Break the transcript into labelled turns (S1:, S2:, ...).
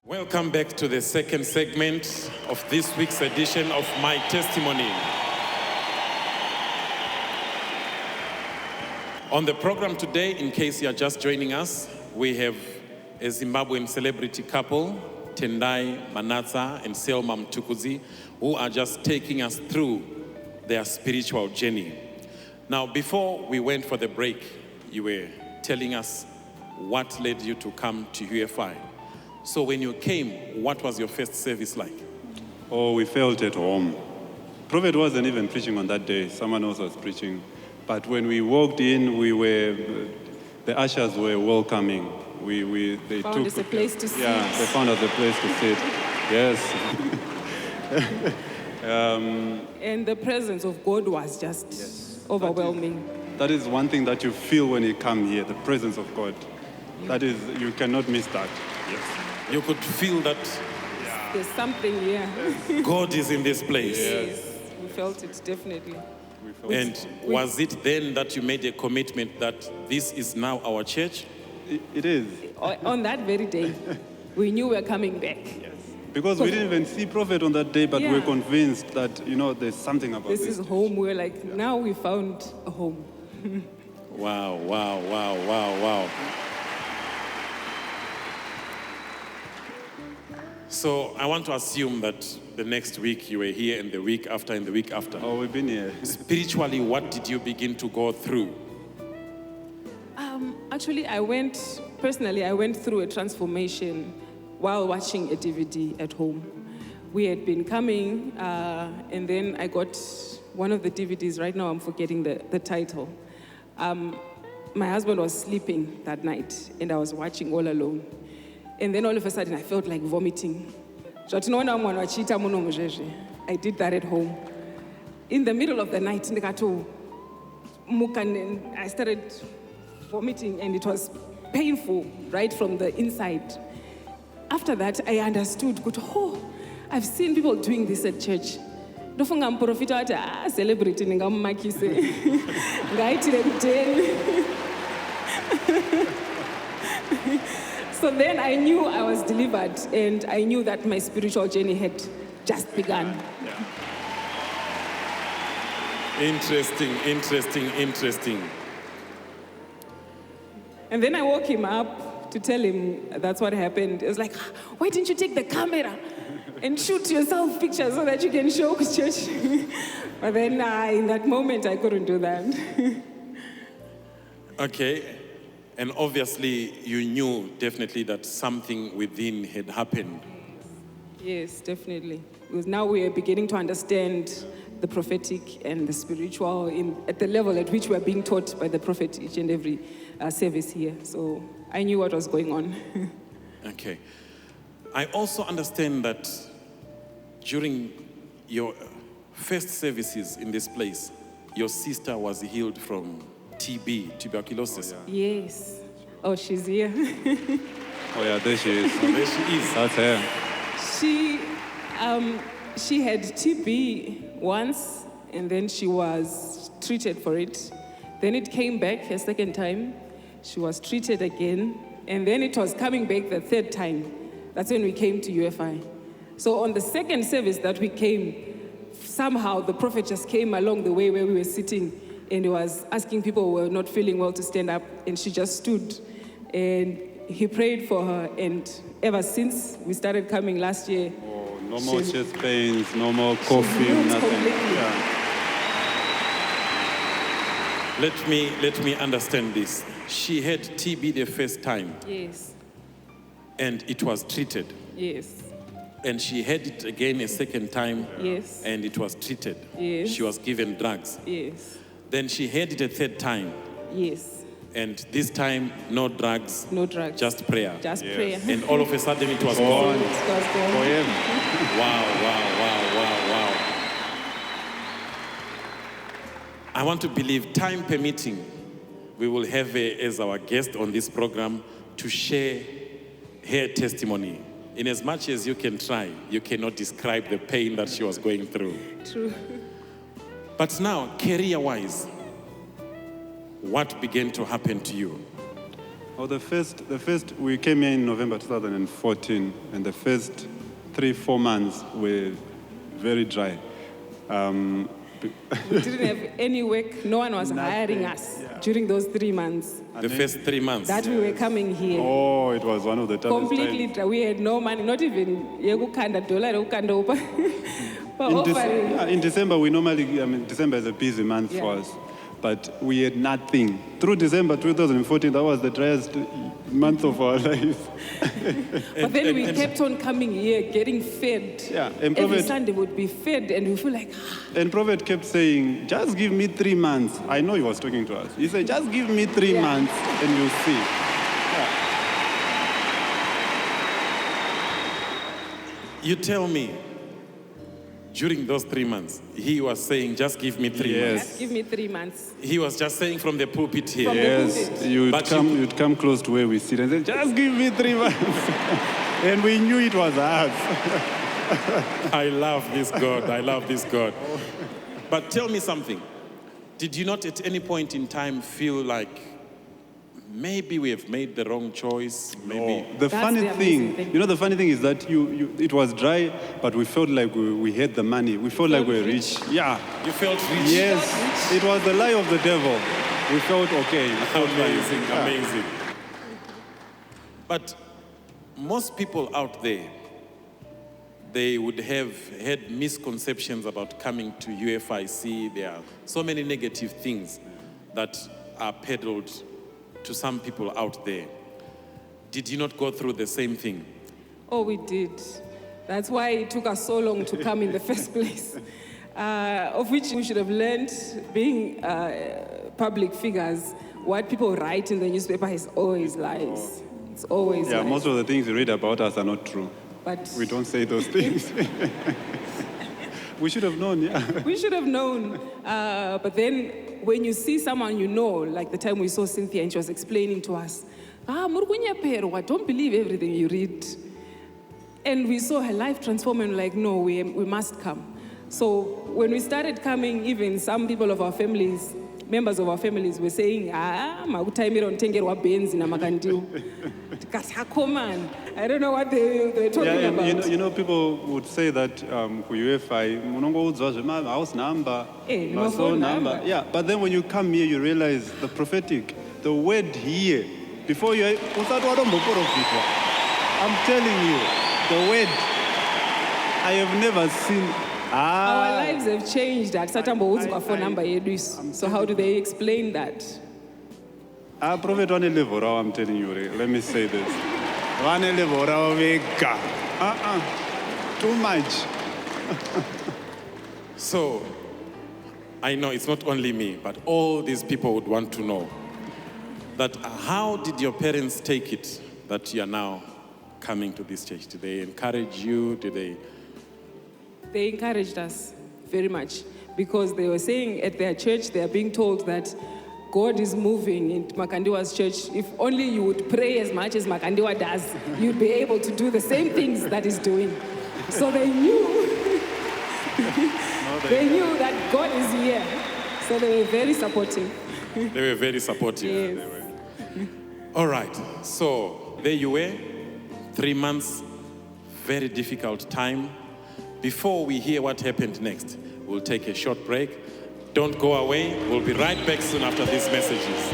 S1: Welcome back to the second segment of this week's edition of My Testimony. On the program today, in case you are just joining us, we have a Zimbabwean celebrity couple, Tendai, Manatsa, and Selmor Mtukudzi, who are just taking us through their spiritual journey. Now, before we went for the break, you were telling us what led you to come to UFI. So when you came, what was your first service like?
S2: Oh, we felt at home. Prophet wasn't even preaching on that day. Someone else was preaching. But when we walked in, the ushers were welcoming. They
S3: found us a place to sit.
S2: Yeah, they found us a place to sit. Yes.
S3: And the presence of God was just overwhelming.
S2: That is one thing that you feel when you come here, the presence of God. That is, you cannot miss that. Yes.
S1: You could feel that
S3: There's something here.
S1: God is in this place.
S3: Yes, we felt it, definitely.
S1: And was it then that you made a commitment that this is now our church?
S2: It is.
S3: On that very day, we knew we were coming back.
S2: Yes. Because we didn't even see Prophet on that day, but we were convinced that, there's something about this.
S3: This is home. We're like, now we found a home.
S1: Wow. So I want to assume that the next week you were here, and the week after, and the week after.
S2: Oh, we've been here.
S1: Spiritually, what did you begin to go through?
S3: Actually, I went through a transformation while watching a DVD at home. We had been coming, and then I got one of the DVDs. Right now, I'm forgetting the title. My husband was sleeping that night, and I was watching all alone. And then all of a sudden, I felt like vomiting. I did that at home. In the middle of the night, I started vomiting, and it was painful right from the inside. After that, I understood, I've seen people doing this at church. Celebrity. So then I knew I was delivered, and I knew that my spiritual journey had just begun.
S1: Interesting.
S3: And then I woke him up to tell him that's what happened. It was like, why didn't you take the camera and shoot yourself pictures so that you can show church? But then in that moment, I couldn't do that.
S1: Okay. And obviously, you knew definitely that something within had happened.
S3: Yes, definitely. Because now we are beginning to understand the prophetic and the spiritual at the level at which we are being taught by the prophet each and every service here. So I knew what was going on.
S1: Okay. I also understand that during your first services in this place, your sister was healed from TB, tuberculosis.
S3: Oh, yeah. Yes. Oh, she's here.
S2: Oh, yeah, there she is.
S1: There she is.
S2: That's her.
S3: She had TB once, and then she was treated for it. Then it came back a second time. She was treated again, and then it was coming back the third time. That's when we came to UFI. So on the second service that we came, somehow the prophet just came along the way where we were sitting, and he was asking people who were not feeling well to stand up, and she just stood. And he prayed for her, and ever since we started coming last year,
S2: no more chest pains, no more coughing, nothing. Yeah.
S1: Let me understand this. She had TB the first time.
S3: Yes.
S1: And it was treated.
S3: Yes.
S1: And she had it again a second time.
S3: Yes.
S1: And it was treated.
S3: Yes.
S1: She was given drugs.
S3: Yes.
S1: Then she had it a third time.
S3: Yes.
S1: And this time, no drugs.
S3: No drugs.
S1: Just prayer.
S3: Just prayer.
S1: And all of a sudden, it was gone.
S3: It was gone.
S2: For him.
S1: Wow. I want to believe, time permitting, we will have her as our guest on this program to share her testimony. In as much as you can try, you cannot describe the pain that she was going through.
S3: True.
S1: But now, career-wise, what began to happen to you?
S2: Oh, the first, we came here in November 2014, and the first 3-4 months were very dry.
S3: We didn't have any work. No one was hiring us during those 3 months
S1: The first 3 months.
S3: that we were coming here.
S2: Oh, it was one of the toughest
S3: Completely
S2: times.
S3: dry. We had no money, not even $1.
S2: In December, we normally, December is a busy month for
S3: Yeah.
S2: us, but we had nothing. Through December 2014, that was the driest month of our life.
S3: But then we kept on coming here, getting fed.
S2: Yeah, and
S3: Every
S2: Prophet,
S3: Sunday would be fed, and we feel like,
S2: and Prophet kept saying, just give me 3 months. I know he was talking to us. He said, just give me 3
S3: Yeah.
S2: months and you'll see.
S1: You tell me, during those 3 months, he was saying, just give me 3
S2: Yes.
S1: months.
S3: just give me 3 months.
S1: He was just saying from the pulpit here.
S3: From the
S2: Yes,
S3: pulpit.
S2: you'd
S1: But
S2: you'd come close to where we sit and say, just give me 3 months. And we knew it was us.
S1: I love this God. I love this God. But tell me something. Did you not at any point in time feel like maybe we have made the wrong choice? Maybe.
S2: The
S3: That's
S2: funny
S3: the amazing thing.
S2: the funny thing is that it was dry, but we felt like we had the money. We felt like we were rich. Yeah.
S1: You felt rich?
S2: Yes. It was the lie of the devil. We felt okay. We felt
S1: Amazing,
S2: like,
S1: amazing. But most people out there, they would have had misconceptions about coming to UFIC. There are so many negative things that are peddled to some people out there. Did you not go through the same thing?
S3: Oh, we did. That's why it took us so long to come in the first place. Of which we should have learned, being public figures, what people write in the newspaper is always lies. It's always
S2: yeah,
S3: lies.
S2: most of the things you read about us are not true.
S3: But
S2: We don't say those things. We should have known, yeah.
S3: we should have known. But then when you see someone you know, like the time we saw Cynthia and she was explaining to us, don't believe everything you read. And we saw her life transform and like, no, we must come. So when we started coming, even some people of our families, members of our families were saying, makutaimira unotengerwa benzi na Makandiwa. Come on. I don't know what they were talking
S2: Yeah,
S3: about.
S2: you know, people would say that UFI, munongoudzwa house number,
S3: my phone number.
S2: Yeah, but then when you come here, you realize the prophetic, the word here, before you, I'm telling you, the word, I have never seen.
S3: Our lives have changed. Phone number yedu. So how do they explain that?
S2: Prophet one level, I'm telling you, let me say this. One level, too much.
S1: So, I know it's not only me, but all these people would want to know that how did your parents take it that you are now coming to this church? Did they encourage you? Did they?
S3: They encouraged us very much because they were saying at their church, they are being told that God is moving in Makandiwa's church. If only you would pray as much as Makandiwa does, you'd be able to do the same things that he's doing. So they knew, they knew that God is here. So they were very supportive.
S1: They were very supportive.
S3: Yes.
S1: All right, so there you were, 3 months, very difficult time. Before we hear what happened next, we'll take a short break. Don't go away. We'll be right back soon after these messages.